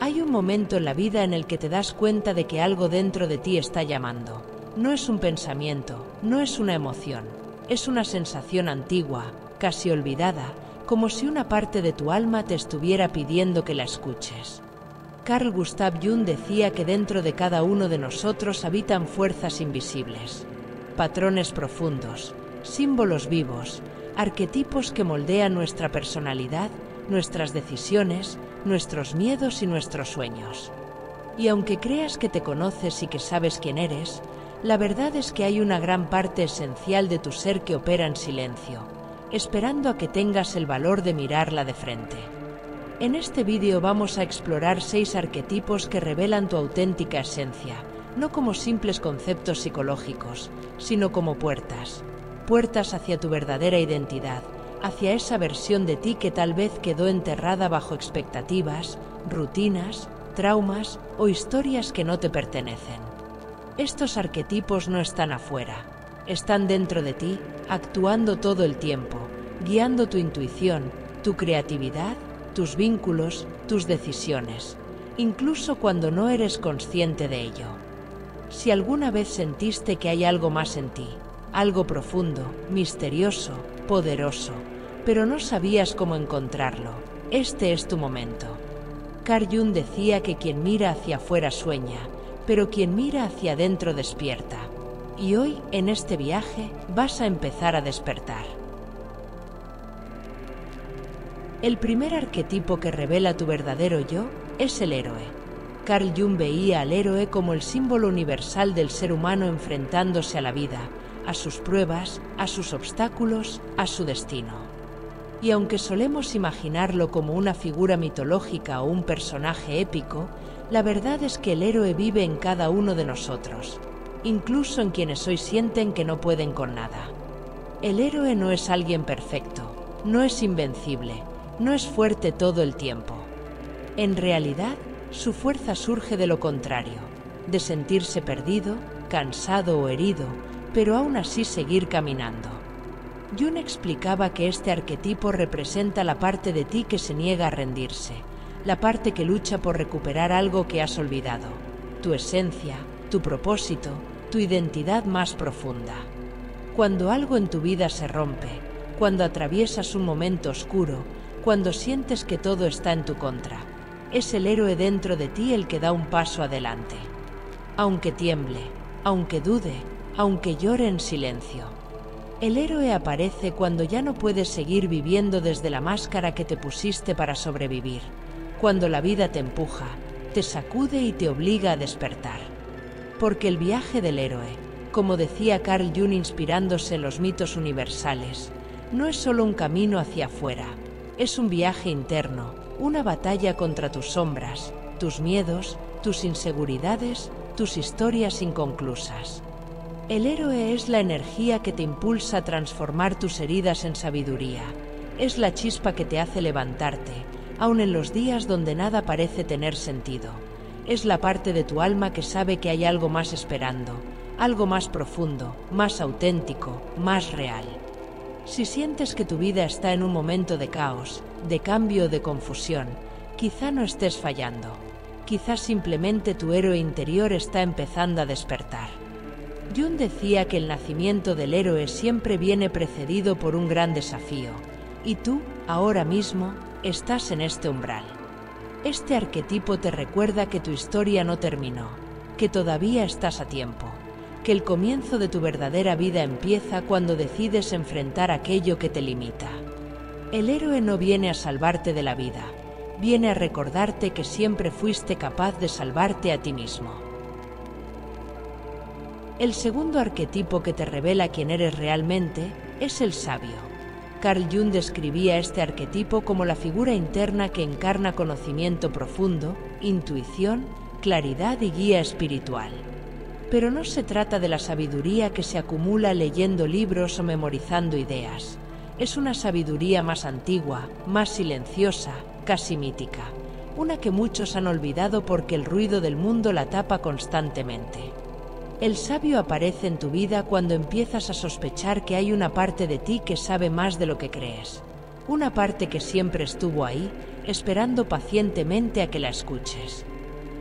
Hay un momento en la vida en el que te das cuenta de que algo dentro de ti está llamando. No es un pensamiento, no es una emoción, es una sensación antigua, casi olvidada, como si una parte de tu alma te estuviera pidiendo que la escuches. Carl Gustav Jung decía que dentro de cada uno de nosotros habitan fuerzas invisibles, patrones profundos, símbolos vivos, arquetipos que moldean nuestra personalidad, nuestras decisiones, nuestros miedos y nuestros sueños. Y aunque creas que te conoces y que sabes quién eres, la verdad es que hay una gran parte esencial de tu ser que opera en silencio, esperando a que tengas el valor de mirarla de frente. En este vídeo vamos a explorar 6 arquetipos que revelan tu auténtica esencia, no como simples conceptos psicológicos, sino como puertas hacia tu verdadera identidad, hacia esa versión de ti que tal vez quedó enterrada bajo expectativas, rutinas, traumas o historias que no te pertenecen. Estos arquetipos no están afuera, están dentro de ti, actuando todo el tiempo, guiando tu intuición, tu creatividad, tus vínculos, tus decisiones, incluso cuando no eres consciente de ello. Si alguna vez sentiste que hay algo más en ti, algo profundo, misterioso, poderoso, pero no sabías cómo encontrarlo, este es tu momento. Carl Jung decía que quien mira hacia afuera sueña, pero quien mira hacia adentro despierta. Y hoy, en este viaje, vas a empezar a despertar. El primer arquetipo que revela tu verdadero yo es el héroe. Carl Jung veía al héroe como el símbolo universal del ser humano enfrentándose a la vida, a sus pruebas, a sus obstáculos, a su destino. Y aunque solemos imaginarlo como una figura mitológica o un personaje épico, la verdad es que el héroe vive en cada uno de nosotros, incluso en quienes hoy sienten que no pueden con nada. El héroe no es alguien perfecto, no es invencible, no es fuerte todo el tiempo. En realidad, su fuerza surge de lo contrario, de sentirse perdido, cansado o herido, pero aún así seguir caminando. Jung explicaba que este arquetipo representa la parte de ti que se niega a rendirse, la parte que lucha por recuperar algo que has olvidado, tu esencia, tu propósito, tu identidad más profunda. Cuando algo en tu vida se rompe, cuando atraviesas un momento oscuro, cuando sientes que todo está en tu contra, es el héroe dentro de ti el que da un paso adelante. Aunque tiemble, aunque dude, aunque llore en silencio. El héroe aparece cuando ya no puedes seguir viviendo desde la máscara que te pusiste para sobrevivir, cuando la vida te empuja, te sacude y te obliga a despertar. Porque el viaje del héroe, como decía Carl Jung inspirándose en los mitos universales, no es solo un camino hacia afuera, es un viaje interno, una batalla contra tus sombras, tus miedos, tus inseguridades, tus historias inconclusas. El héroe es la energía que te impulsa a transformar tus heridas en sabiduría. Es la chispa que te hace levantarte, aun en los días donde nada parece tener sentido. Es la parte de tu alma que sabe que hay algo más esperando, algo más profundo, más auténtico, más real. Si sientes que tu vida está en un momento de caos, de cambio o de confusión, quizá no estés fallando. Quizá simplemente tu héroe interior está empezando a despertar. Jung decía que el nacimiento del héroe siempre viene precedido por un gran desafío, y tú, ahora mismo, estás en este umbral. Este arquetipo te recuerda que tu historia no terminó, que todavía estás a tiempo, que el comienzo de tu verdadera vida empieza cuando decides enfrentar aquello que te limita. El héroe no viene a salvarte de la vida, viene a recordarte que siempre fuiste capaz de salvarte a ti mismo. El segundo arquetipo que te revela quién eres realmente es el sabio. Carl Jung describía este arquetipo como la figura interna que encarna conocimiento profundo, intuición, claridad y guía espiritual. Pero no se trata de la sabiduría que se acumula leyendo libros o memorizando ideas. Es una sabiduría más antigua, más silenciosa, casi mítica, una que muchos han olvidado porque el ruido del mundo la tapa constantemente. El sabio aparece en tu vida cuando empiezas a sospechar que hay una parte de ti que sabe más de lo que crees. Una parte que siempre estuvo ahí, esperando pacientemente a que la escuches.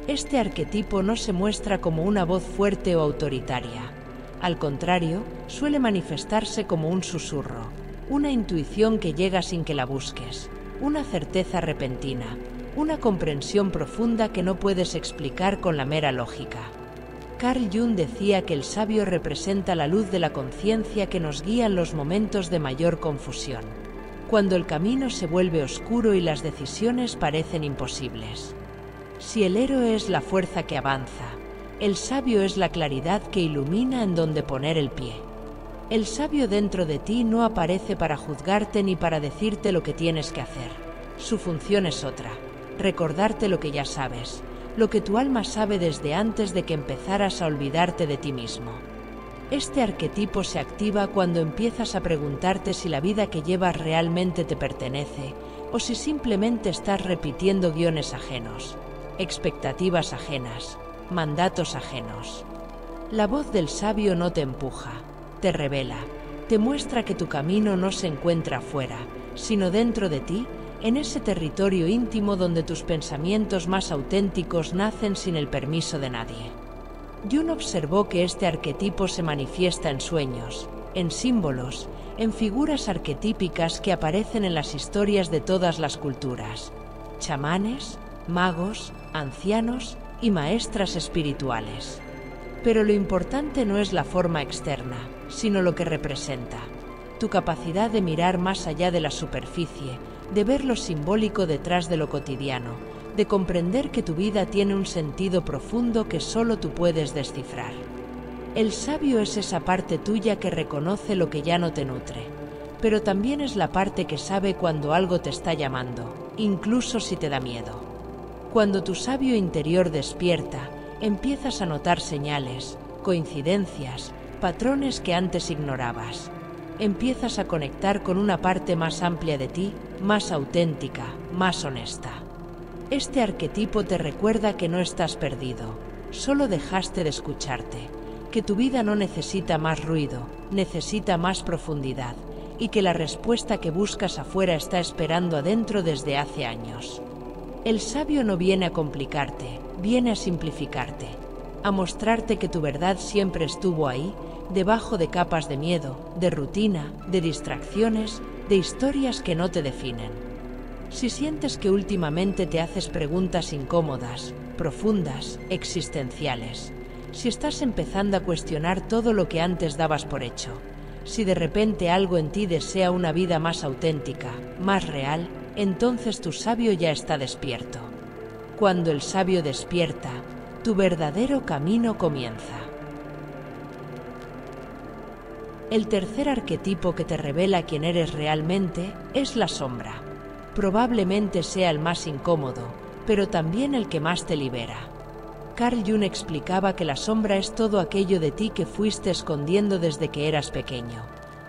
Este arquetipo no se muestra como una voz fuerte o autoritaria. Al contrario, suele manifestarse como un susurro, una intuición que llega sin que la busques, una certeza repentina, una comprensión profunda que no puedes explicar con la mera lógica. Carl Jung decía que el sabio representa la luz de la conciencia que nos guía en los momentos de mayor confusión, cuando el camino se vuelve oscuro y las decisiones parecen imposibles. Si el héroe es la fuerza que avanza, el sabio es la claridad que ilumina en donde poner el pie. El sabio dentro de ti no aparece para juzgarte ni para decirte lo que tienes que hacer. Su función es otra, recordarte lo que ya sabes, lo que tu alma sabe desde antes de que empezaras a olvidarte de ti mismo. Este arquetipo se activa cuando empiezas a preguntarte si la vida que llevas realmente te pertenece o si simplemente estás repitiendo guiones ajenos, expectativas ajenas, mandatos ajenos. La voz del sabio no te empuja, te revela, te muestra que tu camino no se encuentra afuera, sino dentro de ti, en ese territorio íntimo donde tus pensamientos más auténticos nacen sin el permiso de nadie. Jung observó que este arquetipo se manifiesta en sueños, en símbolos, en figuras arquetípicas que aparecen en las historias de todas las culturas: chamanes, magos, ancianos y maestras espirituales. Pero lo importante no es la forma externa, sino lo que representa. Tu capacidad de mirar más allá de la superficie, de ver lo simbólico detrás de lo cotidiano, de comprender que tu vida tiene un sentido profundo que solo tú puedes descifrar. El sabio es esa parte tuya que reconoce lo que ya no te nutre, pero también es la parte que sabe cuando algo te está llamando, incluso si te da miedo. Cuando tu sabio interior despierta, empiezas a notar señales, coincidencias, patrones que antes ignorabas. Empiezas a conectar con una parte más amplia de ti, más auténtica, más honesta. Este arquetipo te recuerda que no estás perdido, solo dejaste de escucharte, que tu vida no necesita más ruido, necesita más profundidad, y que la respuesta que buscas afuera está esperando adentro desde hace años. El sabio no viene a complicarte, viene a simplificarte, a mostrarte que tu verdad siempre estuvo ahí, debajo de capas de miedo, de rutina, de distracciones, de historias que no te definen. Si sientes que últimamente te haces preguntas incómodas, profundas, existenciales, si estás empezando a cuestionar todo lo que antes dabas por hecho, si de repente algo en ti desea una vida más auténtica, más real, entonces tu sabio ya está despierto. Cuando el sabio despierta, tu verdadero camino comienza. El tercer arquetipo que te revela quién eres realmente es la sombra. Probablemente sea el más incómodo, pero también el que más te libera. Carl Jung explicaba que la sombra es todo aquello de ti que fuiste escondiendo desde que eras pequeño.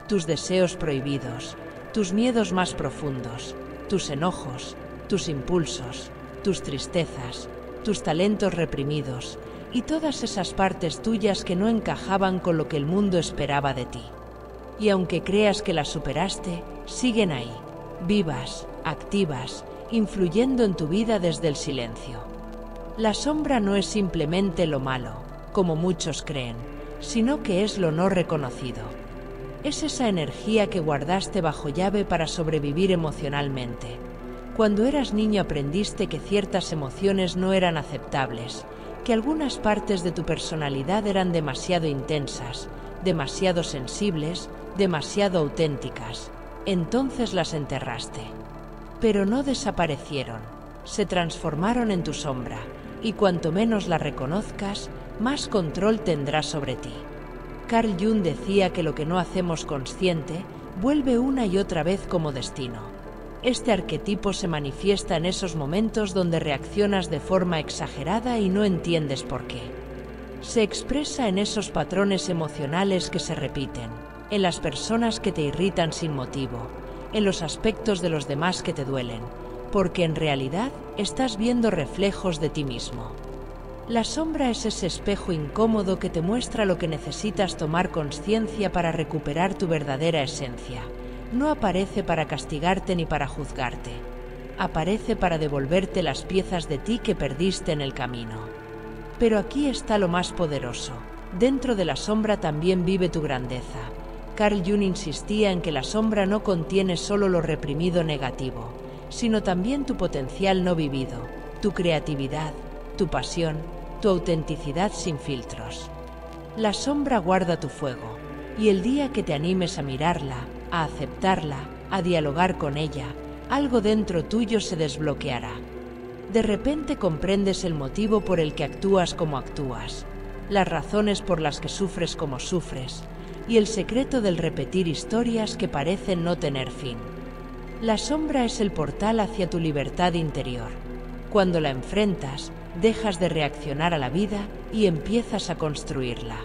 Tus deseos prohibidos, tus miedos más profundos, tus enojos, tus impulsos, tus tristezas, tus talentos reprimidos y todas esas partes tuyas que no encajaban con lo que el mundo esperaba de ti. Y aunque creas que las superaste, siguen ahí, vivas, activas, influyendo en tu vida desde el silencio. La sombra no es simplemente lo malo, como muchos creen, sino que es lo no reconocido. Es esa energía que guardaste bajo llave para sobrevivir emocionalmente. Cuando eras niño aprendiste que ciertas emociones no eran aceptables, que algunas partes de tu personalidad eran demasiado intensas, demasiado sensibles, demasiado auténticas. Entonces las enterraste. Pero no desaparecieron, se transformaron en tu sombra, y cuanto menos la reconozcas, más control tendrás sobre ti. Carl Jung decía que lo que no hacemos consciente vuelve una y otra vez como destino. Este arquetipo se manifiesta en esos momentos donde reaccionas de forma exagerada y no entiendes por qué. Se expresa en esos patrones emocionales que se repiten, en las personas que te irritan sin motivo, en los aspectos de los demás que te duelen, porque en realidad estás viendo reflejos de ti mismo. La sombra es ese espejo incómodo que te muestra lo que necesitas tomar conciencia para recuperar tu verdadera esencia. No aparece para castigarte ni para juzgarte. aparece para devolverte las piezas de ti que perdiste en el camino. Pero aquí está lo más poderoso. Dentro de la sombra también vive tu grandeza. Carl Jung insistía en que la sombra no contiene solo lo reprimido negativo, sino también tu potencial no vivido, tu creatividad, tu pasión, tu autenticidad sin filtros. La sombra guarda tu fuego, y el día que te animes a mirarla, a aceptarla, a dialogar con ella, algo dentro tuyo se desbloqueará. De repente comprendes el motivo por el que actúas como actúas, las razones por las que sufres como sufres, y el secreto del repetir historias que parecen no tener fin. La sombra es el portal hacia tu libertad interior. Cuando la enfrentas, dejas de reaccionar a la vida y empiezas a construirla.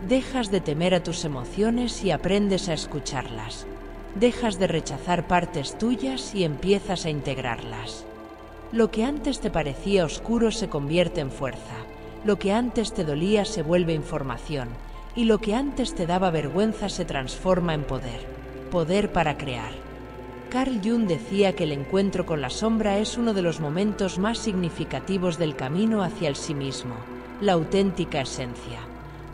Dejas de temer a tus emociones y aprendes a escucharlas. Dejas de rechazar partes tuyas y empiezas a integrarlas. Lo que antes te parecía oscuro se convierte en fuerza. Lo que antes te dolía se vuelve información. Y lo que antes te daba vergüenza se transforma en poder. Poder para crear. Carl Jung decía que el encuentro con la sombra es uno de los momentos más significativos del camino hacia el sí mismo, la auténtica esencia,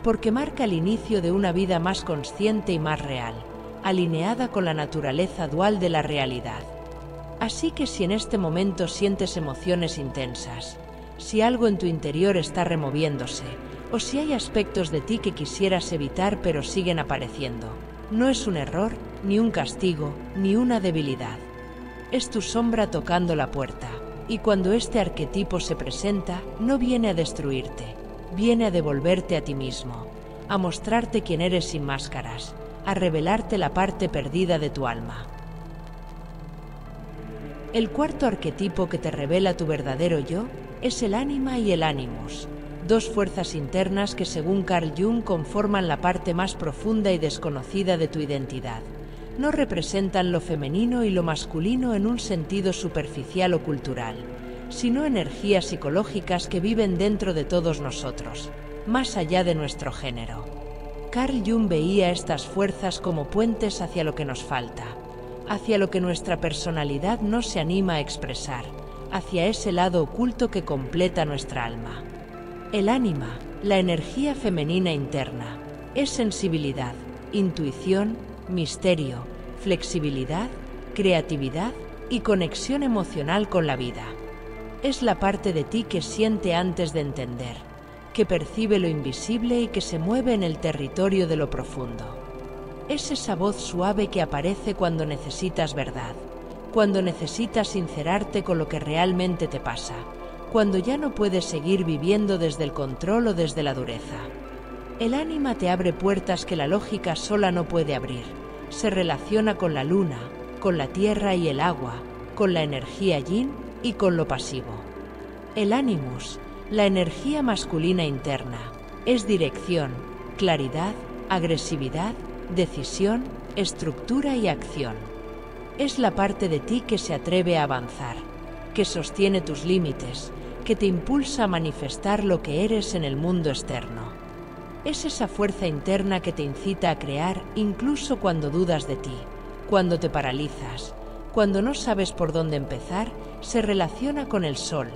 porque marca el inicio de una vida más consciente y más real, alineada con la naturaleza dual de la realidad. Así que si en este momento sientes emociones intensas, si algo en tu interior está removiéndose, o si hay aspectos de ti que quisieras evitar pero siguen apareciendo, no es un error, ni un castigo, ni una debilidad. Es tu sombra tocando la puerta, y cuando este arquetipo se presenta, no viene a destruirte, viene a devolverte a ti mismo, a mostrarte quién eres sin máscaras, a revelarte la parte perdida de tu alma. El cuarto arquetipo que te revela tu verdadero yo es el ánima y el animus, dos fuerzas internas que según Carl Jung conforman la parte más profunda y desconocida de tu identidad. No representan lo femenino y lo masculino en un sentido superficial o cultural, sino energías psicológicas que viven dentro de todos nosotros, más allá de nuestro género. Carl Jung veía estas fuerzas como puentes hacia lo que nos falta, hacia lo que nuestra personalidad no se anima a expresar, hacia ese lado oculto que completa nuestra alma. El ánima, la energía femenina interna, es sensibilidad, intuición, misterio, flexibilidad, creatividad y conexión emocional con la vida. Es la parte de ti que siente antes de entender, que percibe lo invisible y que se mueve en el territorio de lo profundo. Es esa voz suave que aparece cuando necesitas verdad, cuando necesitas sincerarte con lo que realmente te pasa, cuando ya no puedes seguir viviendo desde el control o desde la dureza. El ánima te abre puertas que la lógica sola no puede abrir. Se relaciona con la luna, con la tierra y el agua, con la energía yin y con lo pasivo. El animus, la energía masculina interna, es dirección, claridad, agresividad, decisión, estructura y acción. Es la parte de ti que se atreve a avanzar, que sostiene tus límites, que te impulsa a manifestar lo que eres en el mundo externo. Es esa fuerza interna que te incita a crear incluso cuando dudas de ti, cuando te paralizas, cuando no sabes por dónde empezar. Se relaciona con el sol,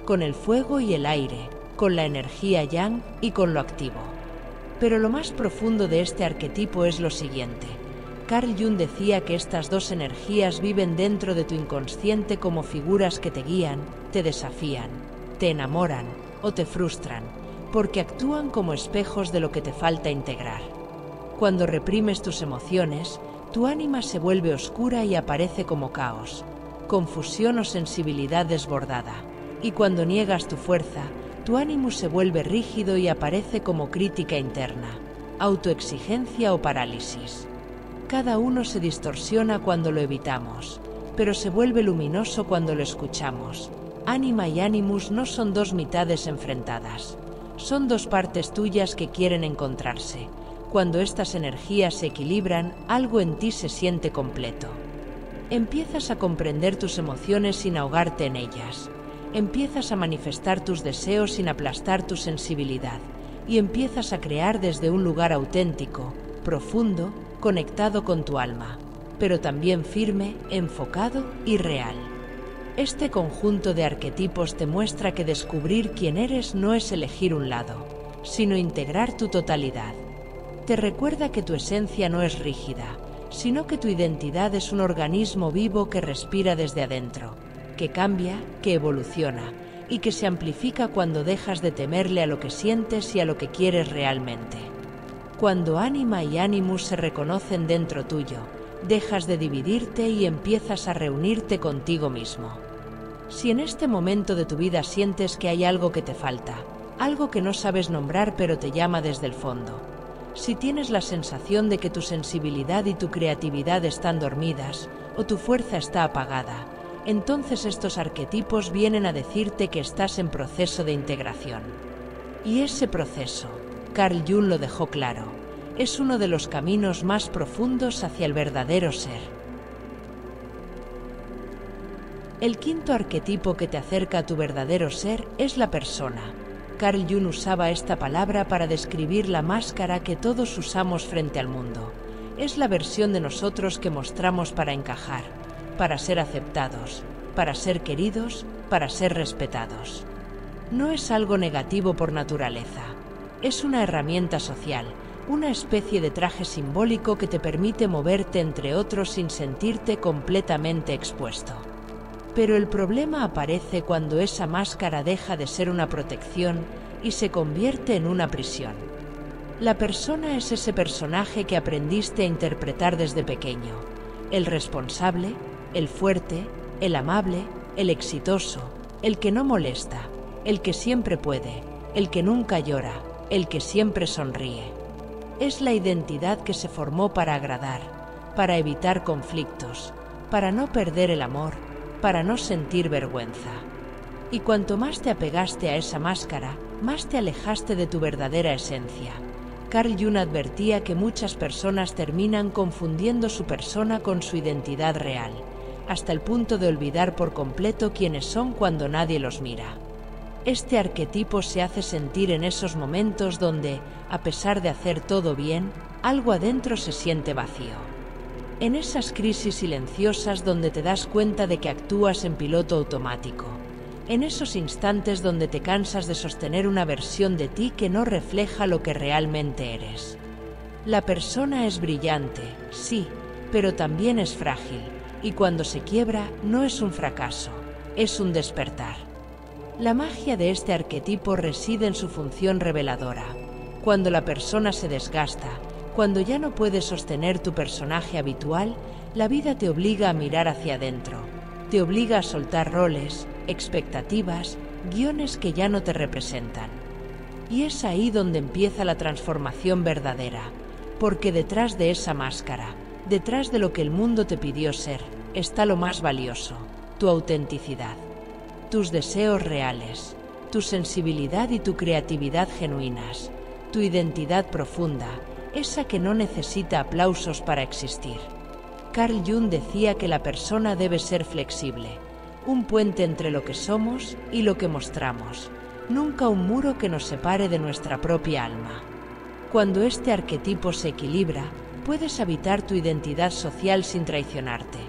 con el fuego y el aire, con la energía yang y con lo activo. Pero lo más profundo de este arquetipo es lo siguiente. Carl Jung decía que estas dos energías viven dentro de tu inconsciente como figuras que te guían, te desafían, te enamoran o te frustran, porque actúan como espejos de lo que te falta integrar. Cuando reprimes tus emociones, tu ánima se vuelve oscura y aparece como caos, confusión o sensibilidad desbordada, y cuando niegas tu fuerza, tu ánimo se vuelve rígido y aparece como crítica interna, autoexigencia o parálisis. Cada uno se distorsiona cuando lo evitamos, pero se vuelve luminoso cuando lo escuchamos. Ánima y ánimus no son dos mitades enfrentadas, son dos partes tuyas que quieren encontrarse. Cuando estas energías se equilibran, algo en ti se siente completo. Empiezas a comprender tus emociones sin ahogarte en ellas. Empiezas a manifestar tus deseos sin aplastar tu sensibilidad. Y empiezas a crear desde un lugar auténtico, profundo, conectado con tu alma, pero también firme, enfocado y real. Este conjunto de arquetipos te muestra que descubrir quién eres no es elegir un lado, sino integrar tu totalidad. Te recuerda que tu esencia no es rígida, sino que tu identidad es un organismo vivo que respira desde adentro, que cambia, que evoluciona y que se amplifica cuando dejas de temerle a lo que sientes y a lo que quieres realmente. Cuando ánima y ánimus se reconocen dentro tuyo, dejas de dividirte y empiezas a reunirte contigo mismo. Si en este momento de tu vida sientes que hay algo que te falta, algo que no sabes nombrar pero te llama desde el fondo, si tienes la sensación de que tu sensibilidad y tu creatividad están dormidas o tu fuerza está apagada, entonces estos arquetipos vienen a decirte que estás en proceso de integración. Y ese proceso, Carl Jung lo dejó claro, es uno de los caminos más profundos hacia el verdadero ser. El quinto arquetipo que te acerca a tu verdadero ser es la persona. Carl Jung usaba esta palabra para describir la máscara que todos usamos frente al mundo. Es la versión de nosotros que mostramos para encajar, para ser aceptados, para ser queridos, para ser respetados. No es algo negativo por naturaleza. Es una herramienta social, una especie de traje simbólico que te permite moverte entre otros sin sentirte completamente expuesto. Pero el problema aparece cuando esa máscara deja de ser una protección y se convierte en una prisión. La persona es ese personaje que aprendiste a interpretar desde pequeño. El responsable, el fuerte, el amable, el exitoso, el que no molesta, el que siempre puede, el que nunca llora, el que siempre sonríe. Es la identidad que se formó para agradar, para evitar conflictos, para no perder el amor, para no sentir vergüenza. Y cuanto más te apegaste a esa máscara, más te alejaste de tu verdadera esencia. Carl Jung advertía que muchas personas terminan confundiendo su persona con su identidad real, hasta el punto de olvidar por completo quiénes son cuando nadie los mira. Este arquetipo se hace sentir en esos momentos donde, a pesar de hacer todo bien, algo adentro se siente vacío. En esas crisis silenciosas donde te das cuenta de que actúas en piloto automático. En esos instantes donde te cansas de sostener una versión de ti que no refleja lo que realmente eres. La persona es brillante, sí, pero también es frágil, y cuando se quiebra no es un fracaso, es un despertar. La magia de este arquetipo reside en su función reveladora. Cuando la persona se desgasta, cuando ya no puedes sostener tu personaje habitual, la vida te obliga a mirar hacia adentro, te obliga a soltar roles, expectativas, guiones que ya no te representan. Y es ahí donde empieza la transformación verdadera, porque detrás de esa máscara, detrás de lo que el mundo te pidió ser, está lo más valioso, tu autenticidad, tus deseos reales, tu sensibilidad y tu creatividad genuinas, tu identidad profunda, esa que no necesita aplausos para existir. Carl Jung decía que la persona debe ser flexible, un puente entre lo que somos y lo que mostramos, nunca un muro que nos separe de nuestra propia alma. Cuando este arquetipo se equilibra, puedes habitar tu identidad social sin traicionarte,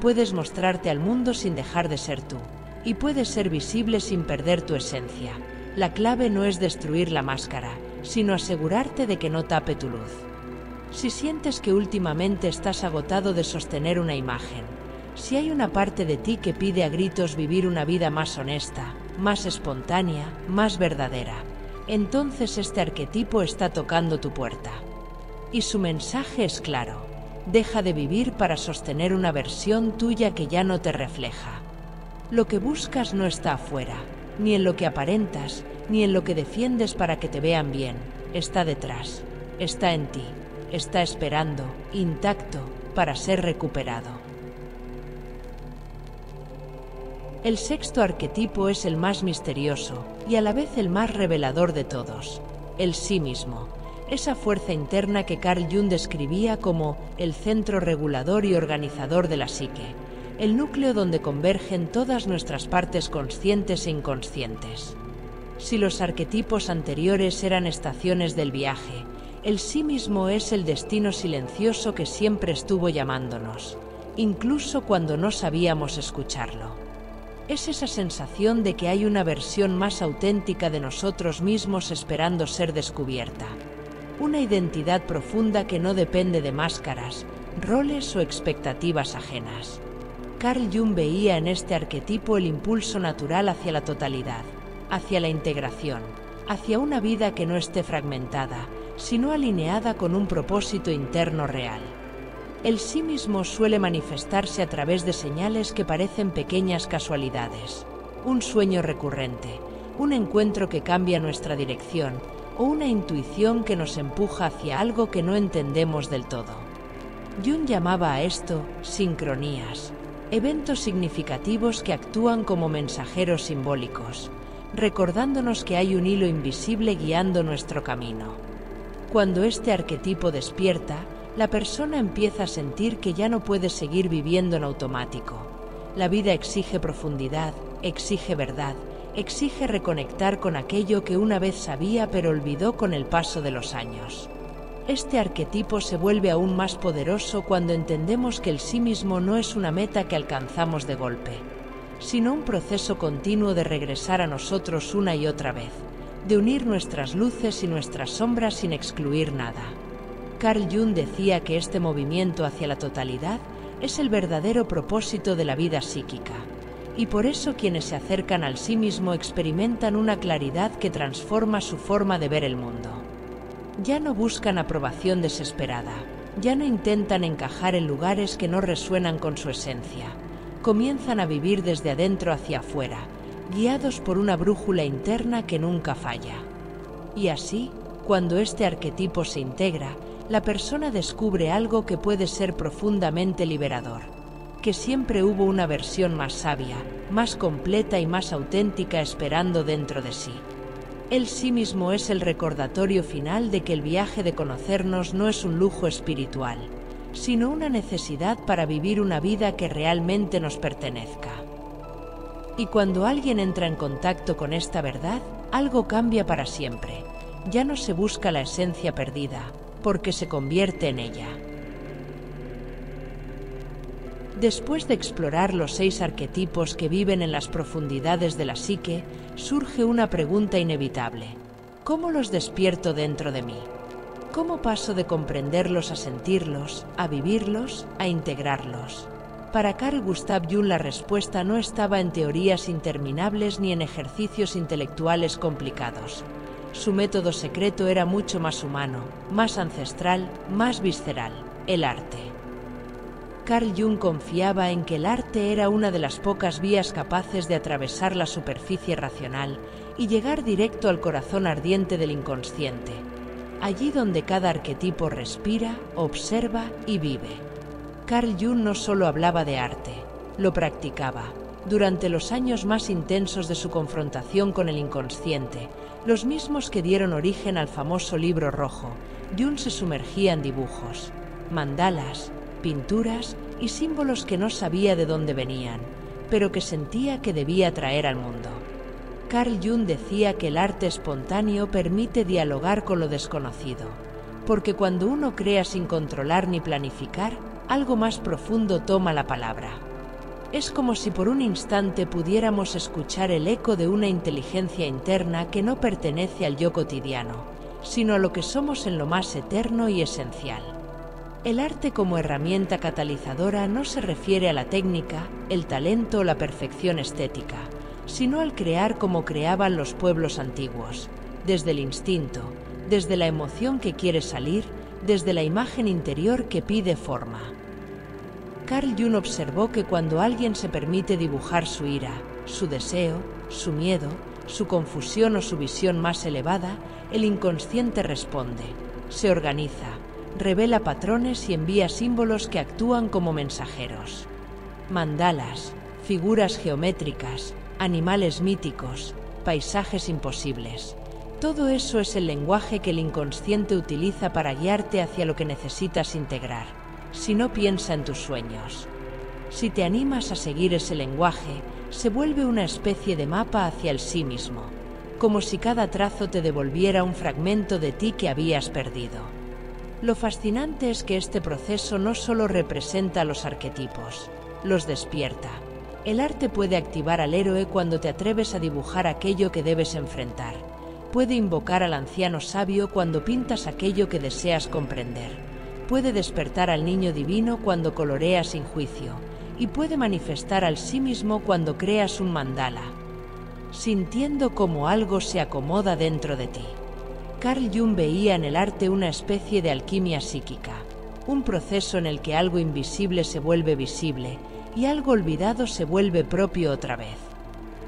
puedes mostrarte al mundo sin dejar de ser tú, y puedes ser visible sin perder tu esencia. La clave no es destruir la máscara, sino asegurarte de que no tape tu luz. Si sientes que últimamente estás agotado de sostener una imagen, si hay una parte de ti que pide a gritos vivir una vida más honesta, más espontánea, más verdadera, entonces este arquetipo está tocando tu puerta. Y su mensaje es claro: deja de vivir para sostener una versión tuya que ya no te refleja. Lo que buscas no está afuera, ni en lo que aparentas, ni en lo que defiendes para que te vean bien, está detrás, está en ti, está esperando, intacto, para ser recuperado. El sexto arquetipo es el más misterioso y a la vez el más revelador de todos, el sí mismo, esa fuerza interna que Carl Jung describía como el centro regulador y organizador de la psique, el núcleo donde convergen todas nuestras partes conscientes e inconscientes. Si los arquetipos anteriores eran estaciones del viaje, el sí mismo es el destino silencioso que siempre estuvo llamándonos, incluso cuando no sabíamos escucharlo. Es esa sensación de que hay una versión más auténtica de nosotros mismos esperando ser descubierta. Una identidad profunda que no depende de máscaras, roles o expectativas ajenas. Carl Jung veía en este arquetipo el impulso natural hacia la totalidad, hacia la integración, hacia una vida que no esté fragmentada, sino alineada con un propósito interno real. El sí mismo suele manifestarse a través de señales que parecen pequeñas casualidades, un sueño recurrente, un encuentro que cambia nuestra dirección o una intuición que nos empuja hacia algo que no entendemos del todo. Jung llamaba a esto sincronías, eventos significativos que actúan como mensajeros simbólicos, recordándonos que hay un hilo invisible guiando nuestro camino. Cuando este arquetipo despierta, la persona empieza a sentir que ya no puede seguir viviendo en automático. La vida exige profundidad, exige verdad, exige reconectar con aquello que una vez sabía pero olvidó con el paso de los años. Este arquetipo se vuelve aún más poderoso cuando entendemos que el sí mismo no es una meta que alcanzamos de golpe, sino un proceso continuo de regresar a nosotros una y otra vez, de unir nuestras luces y nuestras sombras sin excluir nada. Carl Jung decía que este movimiento hacia la totalidad es el verdadero propósito de la vida psíquica, y por eso quienes se acercan al sí mismo experimentan una claridad que transforma su forma de ver el mundo. Ya no buscan aprobación desesperada, ya no intentan encajar en lugares que no resuenan con su esencia. Comienzan a vivir desde adentro hacia afuera, guiados por una brújula interna que nunca falla. Y así, cuando este arquetipo se integra, la persona descubre algo que puede ser profundamente liberador, que siempre hubo una versión más sabia, más completa y más auténtica esperando dentro de sí. El sí mismo es el recordatorio final de que el viaje de conocernos no es un lujo espiritual, sino una necesidad para vivir una vida que realmente nos pertenezca. Y cuando alguien entra en contacto con esta verdad, algo cambia para siempre. Ya no se busca la esencia perdida, porque se convierte en ella. Después de explorar los 6 arquetipos que viven en las profundidades de la psique, surge una pregunta inevitable. ¿Cómo los despierto dentro de mí? ¿Cómo paso de comprenderlos a sentirlos, a vivirlos, a integrarlos? Para Carl Gustav Jung la respuesta no estaba en teorías interminables ni en ejercicios intelectuales complicados. Su método secreto era mucho más humano, más ancestral, más visceral: el arte. Carl Jung confiaba en que el arte era una de las pocas vías capaces de atravesar la superficie racional y llegar directo al corazón ardiente del inconsciente, allí donde cada arquetipo respira, observa y vive. Carl Jung no solo hablaba de arte, lo practicaba. Durante los años más intensos de su confrontación con el inconsciente, los mismos que dieron origen al famoso Libro Rojo, Jung se sumergía en dibujos, mandalas, pinturas y símbolos que no sabía de dónde venían, pero que sentía que debía traer al mundo. Carl Jung decía que el arte espontáneo permite dialogar con lo desconocido, porque cuando uno crea sin controlar ni planificar, algo más profundo toma la palabra. Es como si por un instante pudiéramos escuchar el eco de una inteligencia interna que no pertenece al yo cotidiano, sino a lo que somos en lo más eterno y esencial. El arte como herramienta catalizadora no se refiere a la técnica, el talento o la perfección estética, sino al crear como creaban los pueblos antiguos, desde el instinto, desde la emoción que quiere salir, desde la imagen interior que pide forma. Carl Jung observó que cuando alguien se permite dibujar su ira, su deseo, su miedo, su confusión o su visión más elevada, el inconsciente responde, se organiza, revela patrones y envía símbolos que actúan como mensajeros. Mandalas, figuras geométricas, animales míticos, paisajes imposibles. Todo eso es el lenguaje que el inconsciente utiliza para guiarte hacia lo que necesitas integrar. Si no, piensa en tus sueños. Si te animas a seguir ese lenguaje, se vuelve una especie de mapa hacia el sí mismo, como si cada trazo te devolviera un fragmento de ti que habías perdido. Lo fascinante es que este proceso no solo representa a los arquetipos, los despierta, El arte puede activar al héroe cuando te atreves a dibujar aquello que debes enfrentar. Puede invocar al anciano sabio cuando pintas aquello que deseas comprender. Puede despertar al niño divino cuando coloreas sin juicio. Y puede manifestar al sí mismo cuando creas un mandala, sintiendo cómo algo se acomoda dentro de ti. Carl Jung veía en el arte una especie de alquimia psíquica, un proceso en el que algo invisible se vuelve visible y algo olvidado se vuelve propio otra vez.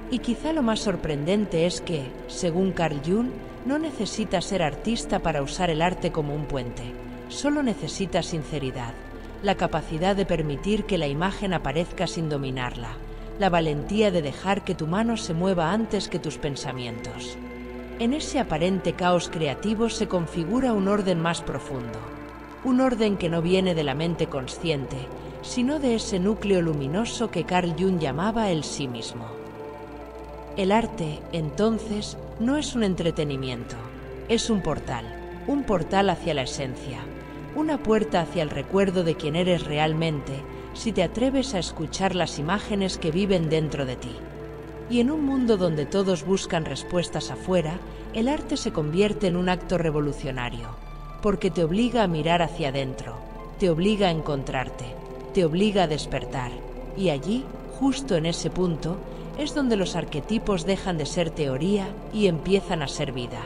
Y quizá lo más sorprendente es que, según Carl Jung, no necesitas ser artista para usar el arte como un puente, solo necesitas sinceridad, la capacidad de permitir que la imagen aparezca sin dominarla, la valentía de dejar que tu mano se mueva antes que tus pensamientos. En ese aparente caos creativo se configura un orden más profundo, un orden que no viene de la mente consciente, sino de ese núcleo luminoso que Carl Jung llamaba el sí mismo. El arte, entonces, no es un entretenimiento, es un portal hacia la esencia, una puerta hacia el recuerdo de quién eres realmente, si te atreves a escuchar las imágenes que viven dentro de ti. Y en un mundo donde todos buscan respuestas afuera, el arte se convierte en un acto revolucionario, porque te obliga a mirar hacia adentro, te obliga a encontrarte, te obliga a despertar, y allí, justo en ese punto, es donde los arquetipos dejan de ser teoría y empiezan a ser vida.